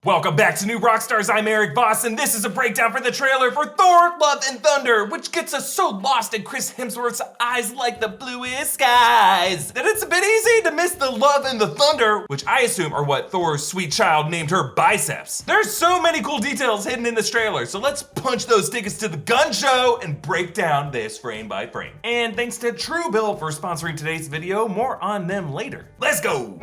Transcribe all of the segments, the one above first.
Welcome back to New Rockstars. I'm Erik Voss, and this is a breakdown for the trailer for Thor Love and Thunder, which gets us so lost in Chris Hemsworth's eyes like the bluest skies that it's a bit easy to miss the love and the thunder, which I assume are what Thor's sweet child named her biceps. There's so many cool details hidden in this trailer, so let's punch those tickets to the gun show and break down this frame by frame. And thanks to Truebill for sponsoring today's video. More on them later. Let's go!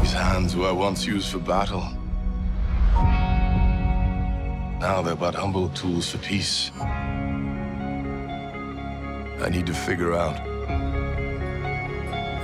These hands were once used for battle. Now they're but humble tools for peace. I need to figure out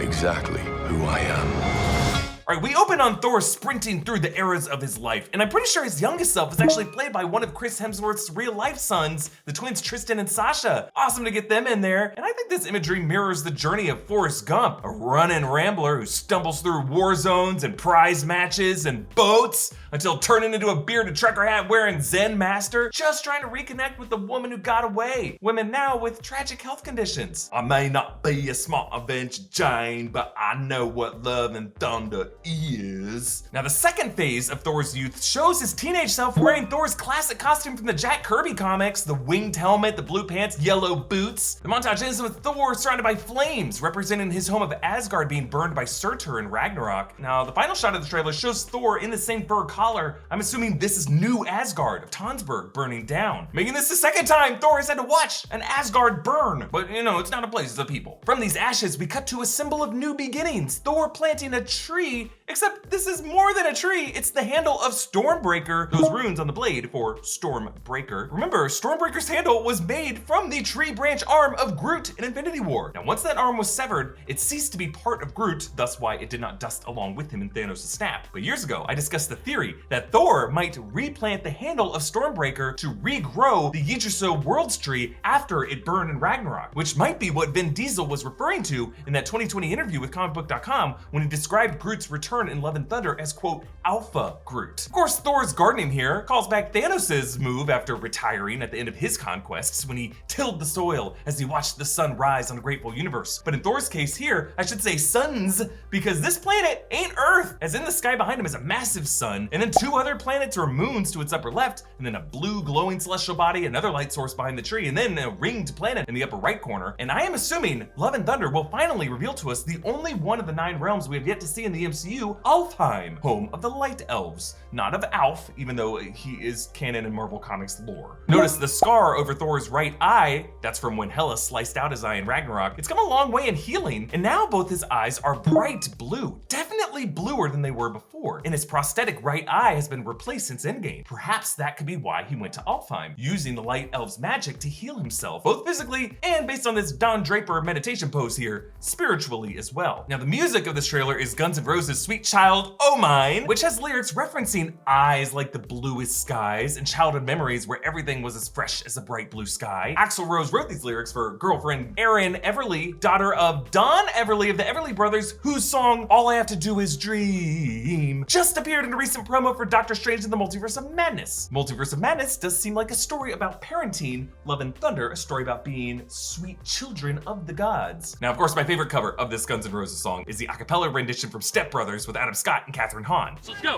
exactly who I am. All right, we open on Thor sprinting through the eras of his life, and I'm pretty sure his youngest self is actually played by one of Chris Hemsworth's real-life sons, the twins Tristan and Sasha. Awesome to get them in there, and I think this imagery mirrors the journey of Forrest Gump, a running rambler who stumbles through war zones and prize matches and boats until turning into a bearded trucker hat wearing Zen master, just trying to reconnect with the woman who got away. Women now with tragic health conditions. I may not be a smart Avenger Jane, but I know what love and thunder is. Now, the second phase of Thor's youth shows his teenage self wearing Thor's classic costume from the Jack Kirby comics, the winged helmet, the blue pants, yellow boots. The montage ends with Thor surrounded by flames, representing his home of Asgard being burned by Surtur in Ragnarok. Now, the final shot of the trailer shows Thor in the same fur collar. I'm assuming this is New Asgard of Tonsberg burning down, making this the second time Thor has had to watch an Asgard burn. But you know, it's not a place, it's a people. From these ashes, we cut to a symbol of new beginnings, Thor planting a tree. Except this is more than a tree, it's the handle of Stormbreaker, those runes on the blade for Stormbreaker. Remember, Stormbreaker's handle was made from the tree branch arm of Groot in Infinity War. Now, once that arm was severed, it ceased to be part of Groot, thus why it did not dust along with him in Thanos' snap. But years ago, I discussed the theory that Thor might replant the handle of Stormbreaker to regrow the Yggdrasil Worlds tree after it burned in Ragnarok, which might be what Vin Diesel was referring to in that 2020 interview with comicbook.com when he described Groot's return in Love and Thunder as, quote, Alpha Groot. Of course, Thor's gardening here calls back Thanos' move after retiring at the end of his conquests when he tilled the soil as he watched the sun rise on a grateful universe. But in Thor's case here, I should say suns, because this planet ain't Earth, as in the sky behind him is a massive sun, and then two other planets or moons to its upper left, and then a blue glowing celestial body, another light source behind the tree, and then a ringed planet in the upper right corner. And I am assuming Love and Thunder will finally reveal to us the only one of the 9 realms we have yet to see in the MCU, Alfheim, home of the Light Elves. Not of Alf, even though he is canon in Marvel Comics lore. Notice the scar over Thor's right eye, that's from when Hela sliced out his eye in Ragnarok. It's come a long way in healing, and now both his eyes are bright blue, definitely bluer than they were before, and his prosthetic right eye has been replaced since Endgame. Perhaps that could be why he went to Alfheim, using the Light Elves' magic to heal himself, both physically and, based on this Don Draper meditation pose here, spiritually as well. Now, the music of this trailer is Guns N' Roses' Sweet Child O' Mine, which has lyrics referencing eyes like the bluest skies and childhood memories where everything was as fresh as a bright blue sky. Axl Rose wrote these lyrics for girlfriend Erin Everly, daughter of Don Everly of the Everly Brothers, whose song All I Have to Do Is Dream just appeared in a recent promo for Doctor Strange in the Multiverse of Madness. Multiverse of Madness does seem like a story about parenting, Love and Thunder, a story about being sweet children of the gods. Now, of course, my favorite cover of this Guns N' Roses song is the a cappella rendition from Step Brothers with Adam Scott and Katherine Hahn. So let's go.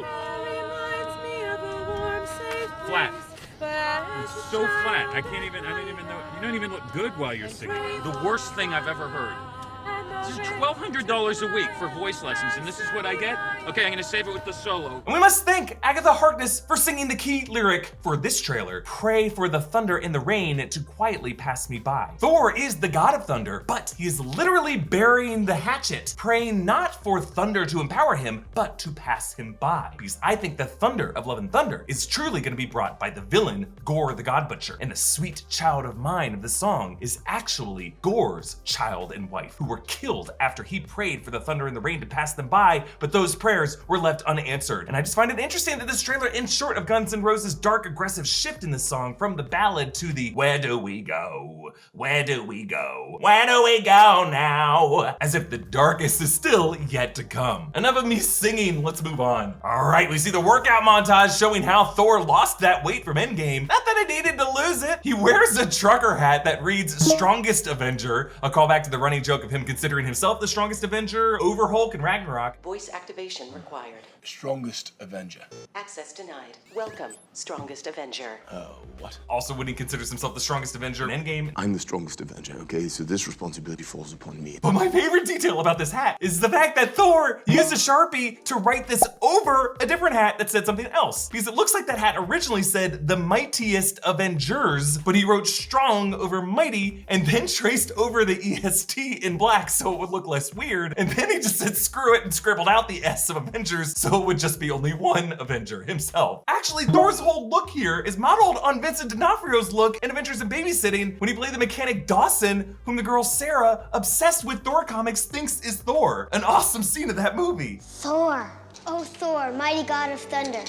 Flat. It's so flat. I didn't even know. You don't even look good while you're singing. The worst thing I've ever heard. This is $1,200 a week for voice lessons, and this is what I get? Okay, I'm gonna save it with the solo. And we must thank Agatha Harkness for singing the key lyric for this trailer. Pray for the thunder and the rain to quietly pass me by. Thor is the god of thunder, but he is literally burying the hatchet, praying not for thunder to empower him, but to pass him by. Because I think the thunder of Love and Thunder is truly gonna be brought by the villain, Gorr the God Butcher. And the sweet child of mine of the song is actually Gorr's child and wife, who were killed after he prayed for the thunder and the rain to pass them by, but those prayers were left unanswered. And I just find it interesting that this trailer ends short of Guns N' Roses' dark, aggressive shift in the song from the ballad to the where do we go? Where do we go? Where do we go now? As if the darkest is still yet to come. Enough of me singing, let's move on. All right, we see the workout montage showing how Thor lost that weight from Endgame. Not that he needed to lose it. He wears a trucker hat that reads Strongest Avenger, a callback to the running joke of him considering himself the strongest Avenger over Hulk and Ragnarok. Voice activation required. Strongest Avenger. Access denied. Welcome, strongest Avenger. Oh, what? Also, Whitney considers himself the strongest Avenger in Endgame. I'm the strongest Avenger, okay? So this responsibility falls upon me. But my favorite detail about this hat is the fact that Thor used a Sharpie to write this over a different hat that said something else. Because it looks like that hat originally said the mightiest Avengers, but he wrote strong over mighty and then traced over the EST in black so it would look less weird. And then he just said screw it and scribbled out the S of Avengers so it would just be only one Avenger, himself. Actually, Thor's whole look here is modeled on Vincent D'Onofrio's look in Adventures in Babysitting when he played the mechanic Dawson, whom the girl Sarah, obsessed with Thor comics, thinks is Thor. An awesome scene of that movie. Thor. Oh, Thor, mighty god of thunder.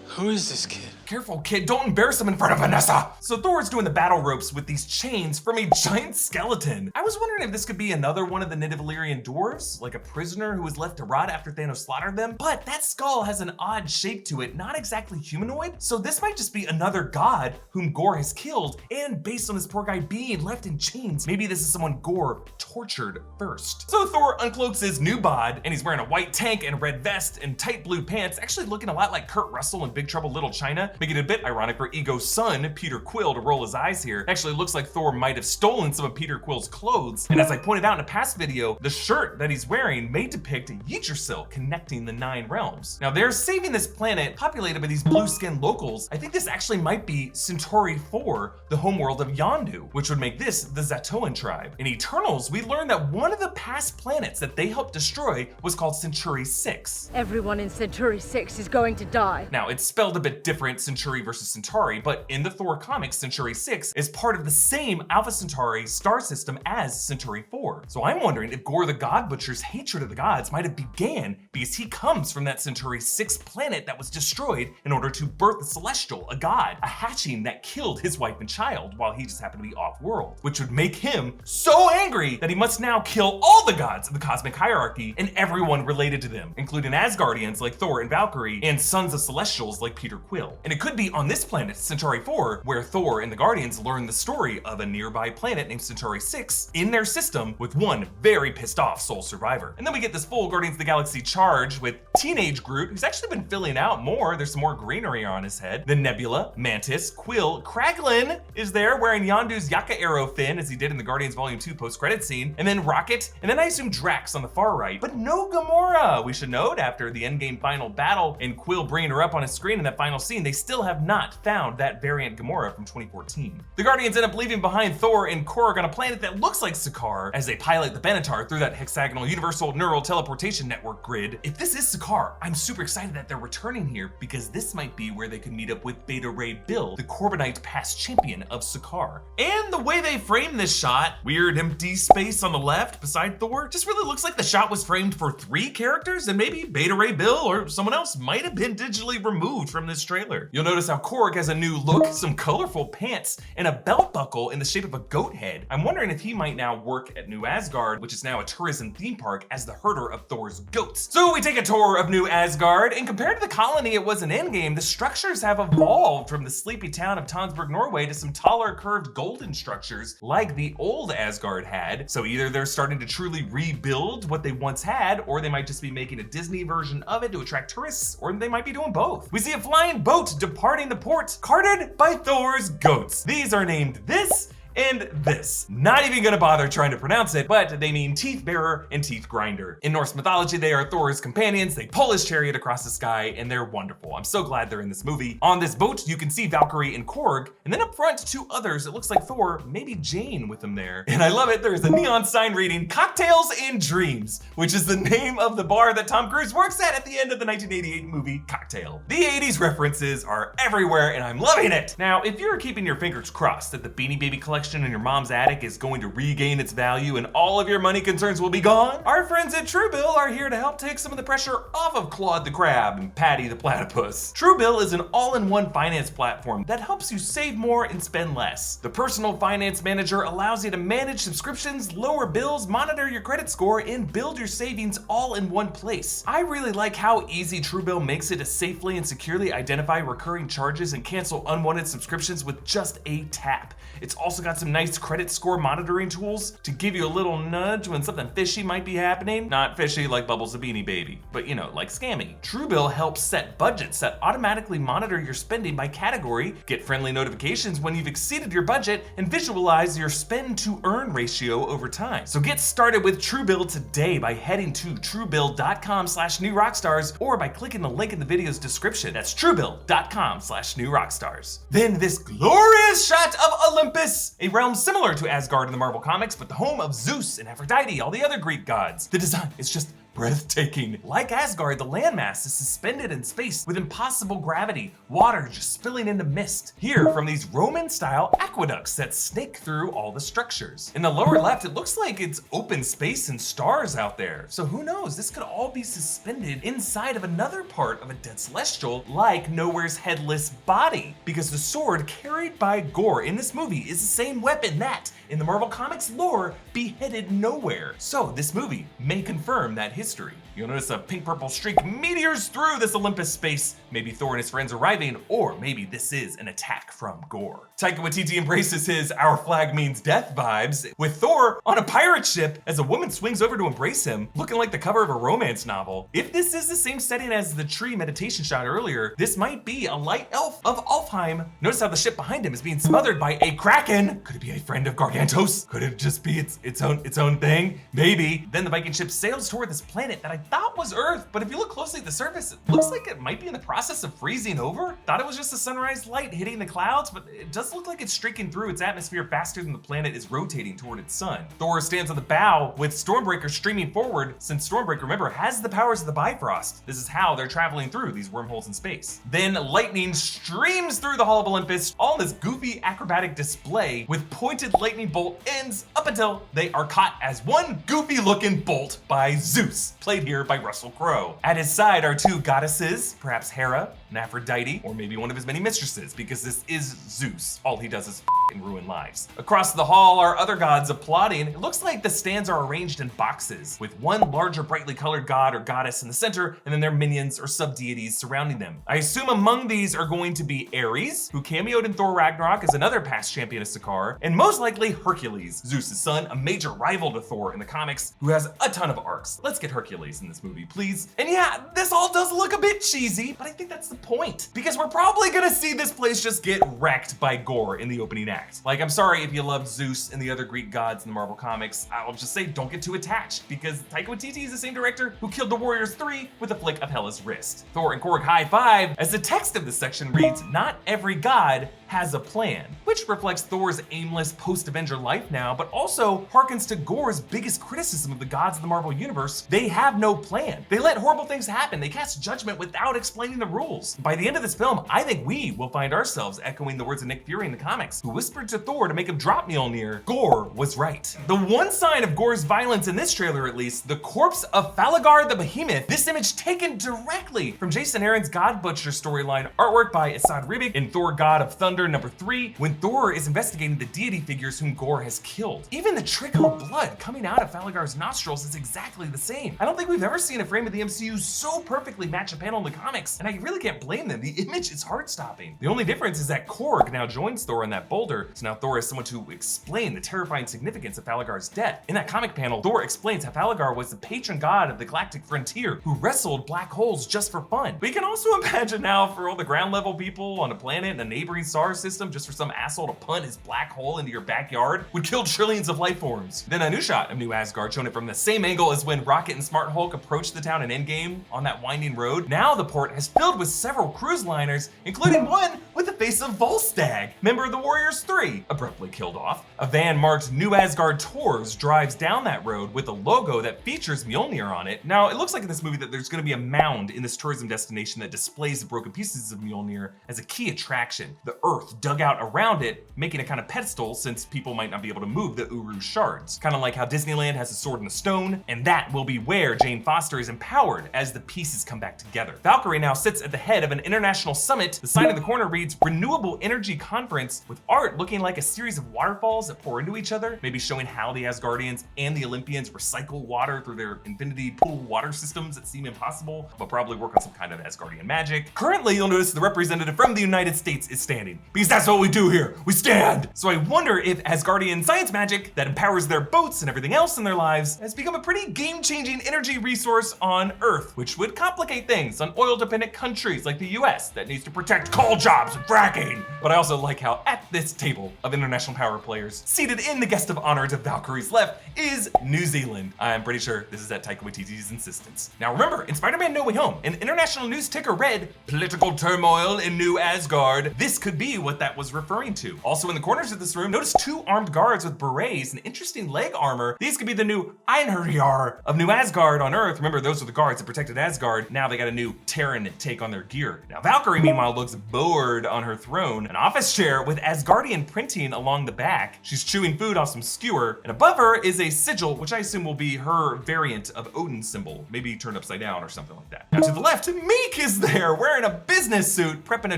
Who is this kid? Careful, kid, don't embarrass him in front of Vanessa. So Thor's doing the battle ropes with these chains from a giant skeleton. I was wondering if this could be another one of the Nidavelirian dwarves, like a prisoner who was left to rot after Thanos slaughtered them. But that skull has an odd shape to it, not exactly humanoid. So this might just be another god whom Gorr has killed. And based on this poor guy being left in chains, maybe this is someone Gorr tortured first. So Thor uncloaks his new bod, and he's wearing a white tank and a red vest and tight blue pants, actually looking a lot like Kurt Russell in Big Trouble Little China, making it a bit ironic for Ego's son, Peter Quill, to roll his eyes here. Actually looks like Thor might have stolen some of Peter Quill's clothes. And as I pointed out in a past video, the shirt that he's wearing may depict Yggdrasil connecting the 9 realms. Now they're saving this planet populated by these blue-skinned locals. I think this actually might be Centauri 4, the homeworld of Yondu, which would make this the Zatoan tribe. In Eternals, we learned that one of the past planets that they helped destroy was called Centauri 6. Everyone in Centauri 6 is going to die. Now, it's spelled a bit different, Centauri versus Centauri, but in the Thor comics, Centauri 6 is part of the same Alpha Centauri star system as Centauri 4. So I'm wondering if Gorr the God Butcher's hatred of the gods might have began because he comes from that Centauri 6 planet that was destroyed in order to birth the Celestial, a god, a hatching that killed his wife and child while he just happened to be off-world, which would make him so angry that he must now kill all the gods of the cosmic hierarchy and everyone related to them, including Asgardians like Thor and Valkyrie and sons of Celestials like Peter Quill. And it could be on this planet, Centauri 4, where Thor and the Guardians learn the story of a nearby planet named Centauri 6 in their system with one very pissed off sole survivor. And then we get this full Guardians of the Galaxy charge with teenage Groot, who's actually been filling out more. There's some more greenery on his head. Then Nebula, Mantis, Quill, Kraglin is there wearing Yondu's Yaka arrow fin as he did in the Guardians Volume 2 post-credit scene. And then Rocket, and then I assume Drax on the far right, but no Gamora. We should note after the Endgame final battle and Quill bringing her up on his screen in that final scene, they still have not found that variant Gamora from 2014. The Guardians end up leaving behind Thor and Korg on a planet that looks like Sakaar as they pilot the Benatar through that hexagonal universal neural teleportation network grid. If this is Sakaar, I'm super excited that they're returning here because this might be where they could meet up with Beta Ray Bill, the Corbinite past champion of Sakaar. And the way they frame this shot, weird empty space on the left beside Thor, just really looks like the shot was framed for 3 characters and maybe Beta Ray Bill or someone else might have been digitally removed from this trailer. You'll notice how Korg has a new look, some colorful pants, and a belt buckle in the shape of a goat head. I'm wondering if he might now work at New Asgard, which is now a tourism theme park, as the herder of Thor's goats. So we take a tour of New Asgard, and compared to the colony it was in Endgame, the structures have evolved from the sleepy town of Tonsberg, Norway to some taller curved golden structures like the old Asgard had. So either they're starting to truly rebuild what they once had, or they might just be making a Disney version of it to attract tourists, or they might be doing both. We see a flying boat departing the port, carted by Thor's goats. These are named this and this. Not even gonna bother trying to pronounce it, but they mean teeth bearer and teeth grinder. In Norse mythology, they are Thor's companions. They pull his chariot across the sky and they're wonderful. I'm so glad they're in this movie. On this boat, you can see Valkyrie and Korg, and then up front, 2 others. It looks like Thor, maybe Jane with them there. And I love it, there's a neon sign reading Cocktails and Dreams, which is the name of the bar that Tom Cruise works at the end of the 1988 movie Cocktail. The 80s references are everywhere and I'm loving it. Now, if you're keeping your fingers crossed that the Beanie Baby collection in your mom's attic is going to regain its value and all of your money concerns will be gone, our friends at Truebill are here to help take some of the pressure off of Claude the Crab and Patty the Platypus. Truebill is an all-in-one finance platform that helps you save more and spend less. The personal finance manager allows you to manage subscriptions, lower bills, monitor your credit score, and build your savings all in one place. I really like how easy Truebill makes it to safely and securely identify recurring charges and cancel unwanted subscriptions with just a tap. It's also got got some nice credit score monitoring tools to give you a little nudge when something fishy might be happening. Not fishy like Bubbles the Beanie Baby, but you know, like scammy. Truebill helps set budgets that automatically monitor your spending by category, get friendly notifications when you've exceeded your budget, and visualize your spend to earn ratio over time. So get started with Truebill today by heading to truebill.com/newrockstars or by clicking the link in the video's description. That's truebill.com/newrockstars. Then this glorious shot of Olympus, a realm similar to Asgard in the Marvel Comics, but the home of Zeus and Aphrodite, all the other Greek gods. The design is just breathtaking. Like Asgard, the landmass is suspended in space with impossible gravity, water just spilling into mist. Here, from these Roman-style aqueducts that snake through all the structures. In the lower left, it looks like it's open space and stars out there. So who knows, this could all be suspended inside of another part of a dead celestial, like Nowhere's headless body. Because the sword carried by Gorr in this movie is the same weapon that, in the Marvel Comics lore, beheaded Nowhere. So this movie may confirm that history. You'll notice a pink-purple streak meteors through this Olympus space. Maybe Thor and his friends arriving, or maybe this is an attack from Gorr. Taika Waititi embraces his "our flag means death" vibes with Thor on a pirate ship as a woman swings over to embrace him, looking like the cover of a romance novel. If this is the same setting as the tree meditation shot earlier, this might be a light elf of Alfheim. Notice how the ship behind him is being smothered by a kraken. Could it be a friend of Gargantos? Could it just be its own thing? Maybe. Then the Viking ship sails toward this planet that I thought was Earth, but if you look closely at the surface, it looks like it might be in the process of freezing over. Thought it was just a sunrise light hitting the clouds, but it does look like it's streaking through its atmosphere faster than the planet is rotating toward its sun. Thor stands on the bow with Stormbreaker streaming forward, since Stormbreaker, remember, has the powers of the Bifrost. This is how they're traveling through these wormholes in space. Then lightning streams through the Hall of Olympus, all in this goofy acrobatic display with pointed lightning bolt ends up until they are caught as one goofy looking bolt by Zeus, played here by Russell Crowe. At his side are two goddesses, perhaps Hera and Aphrodite, or maybe one of his many mistresses, because this is Zeus. All he does is and ruin lives. Across the hall are other gods applauding. It looks like the stands are arranged in boxes, with one larger brightly colored god or goddess in the center, and then their minions or sub-deities surrounding them. I assume among these are going to be Ares, who cameoed in Thor Ragnarok as another past champion of Sakaar, and most likely Hercules, Zeus' son, a major rival to Thor in the comics, who has a ton of arcs. Let's get Hercules in this movie, please. And yeah, this all does look a bit cheesy, but I think that's the point, because we're probably gonna see this place just get wrecked by Gorr in the opening act. Like, I'm sorry if you loved Zeus and the other Greek gods in the Marvel Comics. I'll just say don't get too attached, because Taika Waititi is the same director who killed the Warriors 3 with a flick of Hela's wrist. Thor and Korg high five as the text of this section reads, "Not every god has a plan," which reflects Thor's aimless post-Avenger life now, but also harkens to Gorr's biggest criticism of the gods of the Marvel Universe. They have no plan. They let horrible things happen. They cast judgment without explaining the rules. By the end of this film, I think we will find ourselves echoing the words of Nick Fury in the comics, who whispered to Thor to make him drop Mjolnir, "Gorr was right." The one sign of Gorr's violence in this trailer, at least, the corpse of Falagar the Behemoth, this image taken directly from Jason Aaron's God Butcher storyline, artwork by Asad Ribic in Thor God of Thunder #3, when Thor is investigating the deity figures whom Gorr has killed. Even the trickle of blood coming out of Falagar's nostrils is exactly the same. I don't think we've ever seen a frame of the MCU so perfectly match a panel in the comics, and I really can't blame them. The image is heart-stopping. The only difference is that Korg now joins Thor on that boulder, so now Thor is someone to explain the terrifying significance of Falagar's death. In that comic panel, Thor explains how Falagar was the patron god of the galactic frontier who wrestled black holes just for fun. We can also imagine now for all the ground level people on a planet in a neighboring star system, just for some asshole to punt his black hole into your backyard would kill trillions of life forms. Then a new shot of New Asgard, showing it from the same angle as when Rocket and Smart Hulk approached the town in Endgame on that winding road. Now the port has filled with several cruise liners, including one with the face of Volstagg, member of the Warriors 3, abruptly killed off. A van marked New Asgard Tours drives down that road with a logo that features Mjolnir on it. Now, it looks like in this movie that there's going to be a mound in this tourism destination that displays the broken pieces of Mjolnir as a key attraction. The earth dug out around it, making a kind of pedestal since people might not be able to move the Uru shards. Kind of like how Disneyland has a sword and a stone, and that will be where Jane Foster is empowered as the pieces come back together. Valkyrie now sits at the head of an international summit. The sign in the corner reads, renewable energy conference with art looking like a series of waterfalls that pour into each other, maybe showing how the Asgardians and the Olympians recycle water through their infinity pool water systems that seem impossible, but probably work on some kind of Asgardian magic. Currently, you'll notice the representative from the United States is standing, because that's what we do here, we stand! So I wonder if Asgardian science magic that empowers their boats and everything else in their lives has become a pretty game-changing energy resource on Earth, which would complicate things on oil-dependent countries like the US that needs to protect coal jobs and fracking. But I also like how at this table of international power players, seated in the guest of honor to Valkyrie's left, is New Zealand. I'm pretty sure this is at Taika Waititi's insistence. Now remember, in Spider-Man No Way Home, an international news ticker read, "Political turmoil in New Asgard." This could be what that was referring to. Also in the corners of this room, notice 2 armed guards with berets and interesting leg armor. These could be the new Einherjar of New Asgard on Earth. Remember, those are the guards that protected Asgard. Now they got a new Terran take on their gear. Now Valkyrie, meanwhile, looks bored on her throne, an office chair with Asgardian printing along the back. She's chewing food off some skewer, and above her is a sigil, which I assume will be her variant of Odin's symbol, maybe turned upside down or something like that. Now to the left, Meek is there, wearing a business suit, prepping a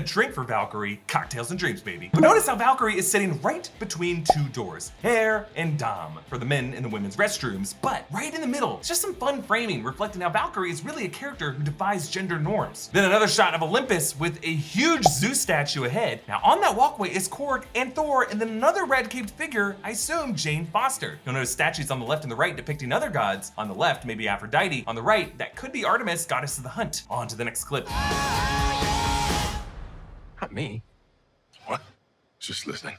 drink for Valkyrie. Cocktails and dreams, baby. But notice how Valkyrie is sitting right between 2 doors, Hair and Dom, for the men and the women's restrooms, but right in the middle, it's just some fun framing reflecting how Valkyrie is really a character who defies gender norms. Then another shot of Olympus with a huge Zeus statue ahead. Now on that walkway is Korg and Thor, and then another red-caped figure, I assume Jane Foster. You'll notice statues on the left and the right depicting other gods. On the left, maybe Aphrodite. On the right, that could be Artemis, goddess of the hunt. On to the next clip. Not me. What? Just listening.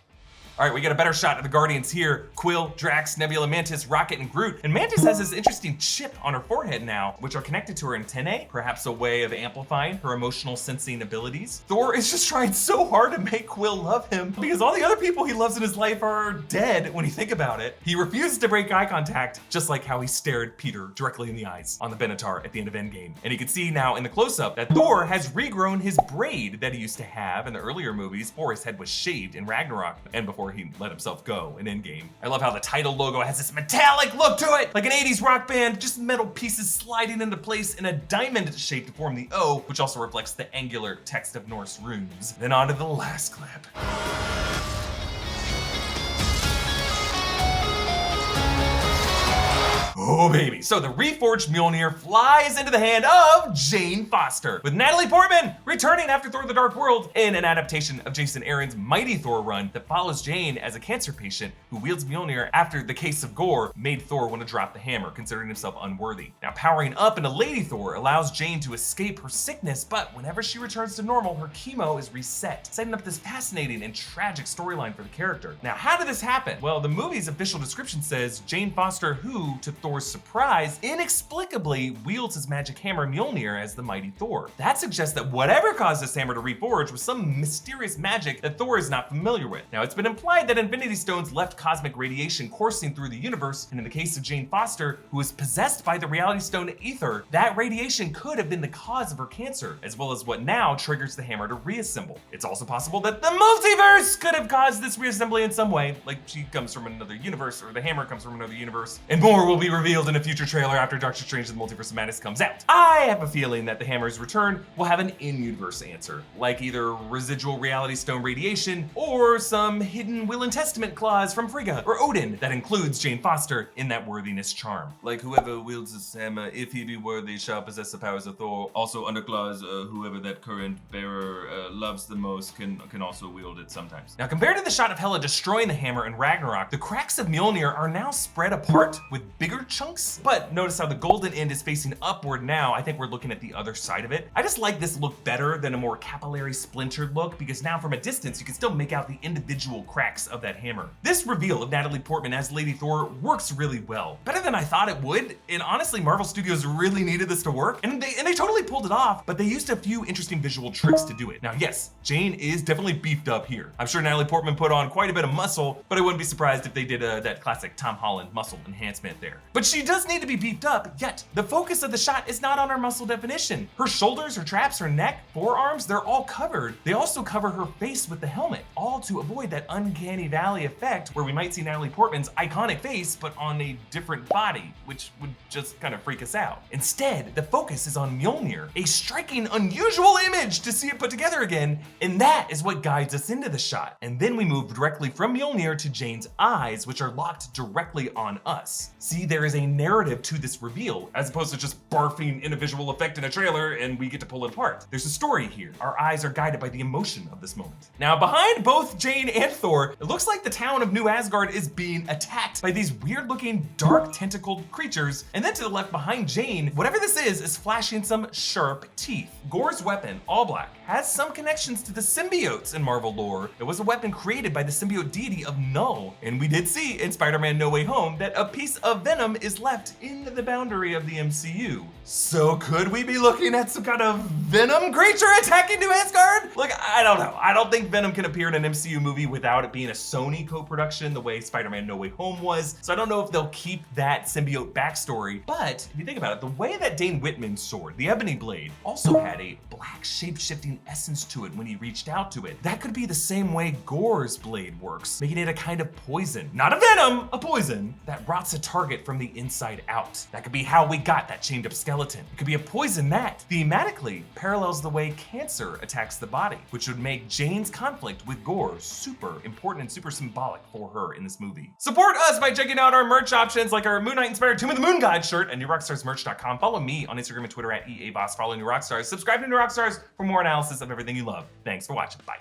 All right, we get a better shot of the Guardians here. Quill, Drax, Nebula, Mantis, Rocket, and Groot. And Mantis has this interesting chip on her forehead now, which are connected to her antennae, perhaps a way of amplifying her emotional sensing abilities. Thor is just trying so hard to make Quill love him because all the other people he loves in his life are dead when you think about it. He refuses to break eye contact, just like how he stared Peter directly in the eyes on the Benatar at the end of Endgame. And you can see now in the close-up that Thor has regrown his braid that he used to have in the earlier movies before his head was shaved in Ragnarok and before he let himself go in Endgame. I love how the title logo has this metallic look to it, like an 80s rock band, just metal pieces sliding into place in a diamond shape to form the O, which also reflects the angular text of Norse runes. Then on to the last clip. Oh baby, so the reforged Mjolnir flies into the hand of Jane Foster, with Natalie Portman returning after Thor the Dark World in an adaptation of Jason Aaron's Mighty Thor run that follows Jane as a cancer patient who wields Mjolnir after the case of Gorr made Thor want to drop the hammer, considering himself unworthy. Now powering up into Lady Thor allows Jane to escape her sickness, but whenever she returns to normal, her chemo is reset, setting up this fascinating and tragic storyline for the character. Now how did this happen? Well, the movie's official description says Jane Foster, who, to Thor's surprise, inexplicably wields his magic hammer Mjolnir as the mighty Thor. That suggests that whatever caused this hammer to reforge was some mysterious magic that Thor is not familiar with. Now, it's been implied that Infinity Stones left cosmic radiation coursing through the universe, and in the case of Jane Foster, who was possessed by the Reality Stone Ether, that radiation could have been the cause of her cancer, as well as what now triggers the hammer to reassemble. It's also possible that the multiverse could have caused this reassembly in some way, like she comes from another universe, or the hammer comes from another universe, and more will be revealed in a future trailer after Doctor Strange and the Multiverse of Madness comes out. I have a feeling that the hammer's return will have an in-universe answer, like either residual Reality Stone radiation or some hidden Will and Testament clause from Frigga or Odin that includes Jane Foster in that worthiness charm. Like whoever wields this hammer, if he be worthy, shall possess the powers of Thor. Also under clause, whoever that current bearer loves the most can also wield it sometimes. Now compared to the shot of Hela destroying the hammer in Ragnarok, the cracks of Mjolnir are now spread apart with bigger chunks, but notice how the golden end is facing upward now. I think we're looking at the other side of it. I just like this look better than a more capillary splintered look because now from a distance you can still make out the individual cracks of that hammer. This reveal of Natalie Portman as Lady Thor works really well. Better than I thought it would, and honestly Marvel Studios really needed this to work, and they totally pulled it off, but they used a few interesting visual tricks to do it. Now yes, Jane is definitely beefed up here. I'm sure Natalie Portman put on quite a bit of muscle, but I wouldn't be surprised if they did that classic Tom Holland muscle enhancement there. But she does need to be beefed up, yet the focus of the shot is not on her muscle definition. Her shoulders, her traps, her neck, forearms, they're all covered. They also cover her face with the helmet, all to avoid that uncanny valley effect where we might see Natalie Portman's iconic face, but on a different body, which would just kind of freak us out. Instead, the focus is on Mjolnir, a striking, unusual image to see it put together again, and that is what guides us into the shot. And then we move directly from Mjolnir to Jane's eyes, which are locked directly on us. See, there is a narrative to this reveal, as opposed to just barfing in a visual effect in a trailer and we get to pull it apart. There's a story here. Our eyes are guided by the emotion of this moment. Now, behind both Jane and Thor, it looks like the town of New Asgard is being attacked by these weird-looking, dark tentacled creatures, and then to the left behind Jane, whatever this is flashing some sharp teeth. Gorr's weapon, all black, has some connections to the symbiotes in Marvel lore. It was a weapon created by the symbiote deity of Null, and we did see in Spider-Man No Way Home that a piece of venom is left in the boundary of the MCU. So could we be looking at some kind of venom creature attacking New Asgard? Look, I don't know. I don't think Venom can appear in an MCU movie without it being a Sony co-production the way Spider-Man No Way Home was. So I don't know if they'll keep that symbiote backstory. But if you think about it, the way that Dane Whitman's sword, the Ebony Blade, also had a black shape-shifting essence to it when he reached out to it. That could be the same way Gorr's blade works, making it a kind of poison. Not a venom, a poison that rots a target from the inside out. That could be how we got that chained up skeleton. It could be a poison that thematically parallels the way cancer attacks the body, which would make Jane's conflict with Gorr super important and super symbolic for her in this movie. Support us by checking out our merch options like our Moon Knight inspired Tomb of the Moon God shirt at NewRockstarsMerch.com. Follow me on Instagram and Twitter at EA Voss. Follow New Rockstars. Subscribe to New Rockstars for more analysis of everything you love. Thanks for watching. Bye.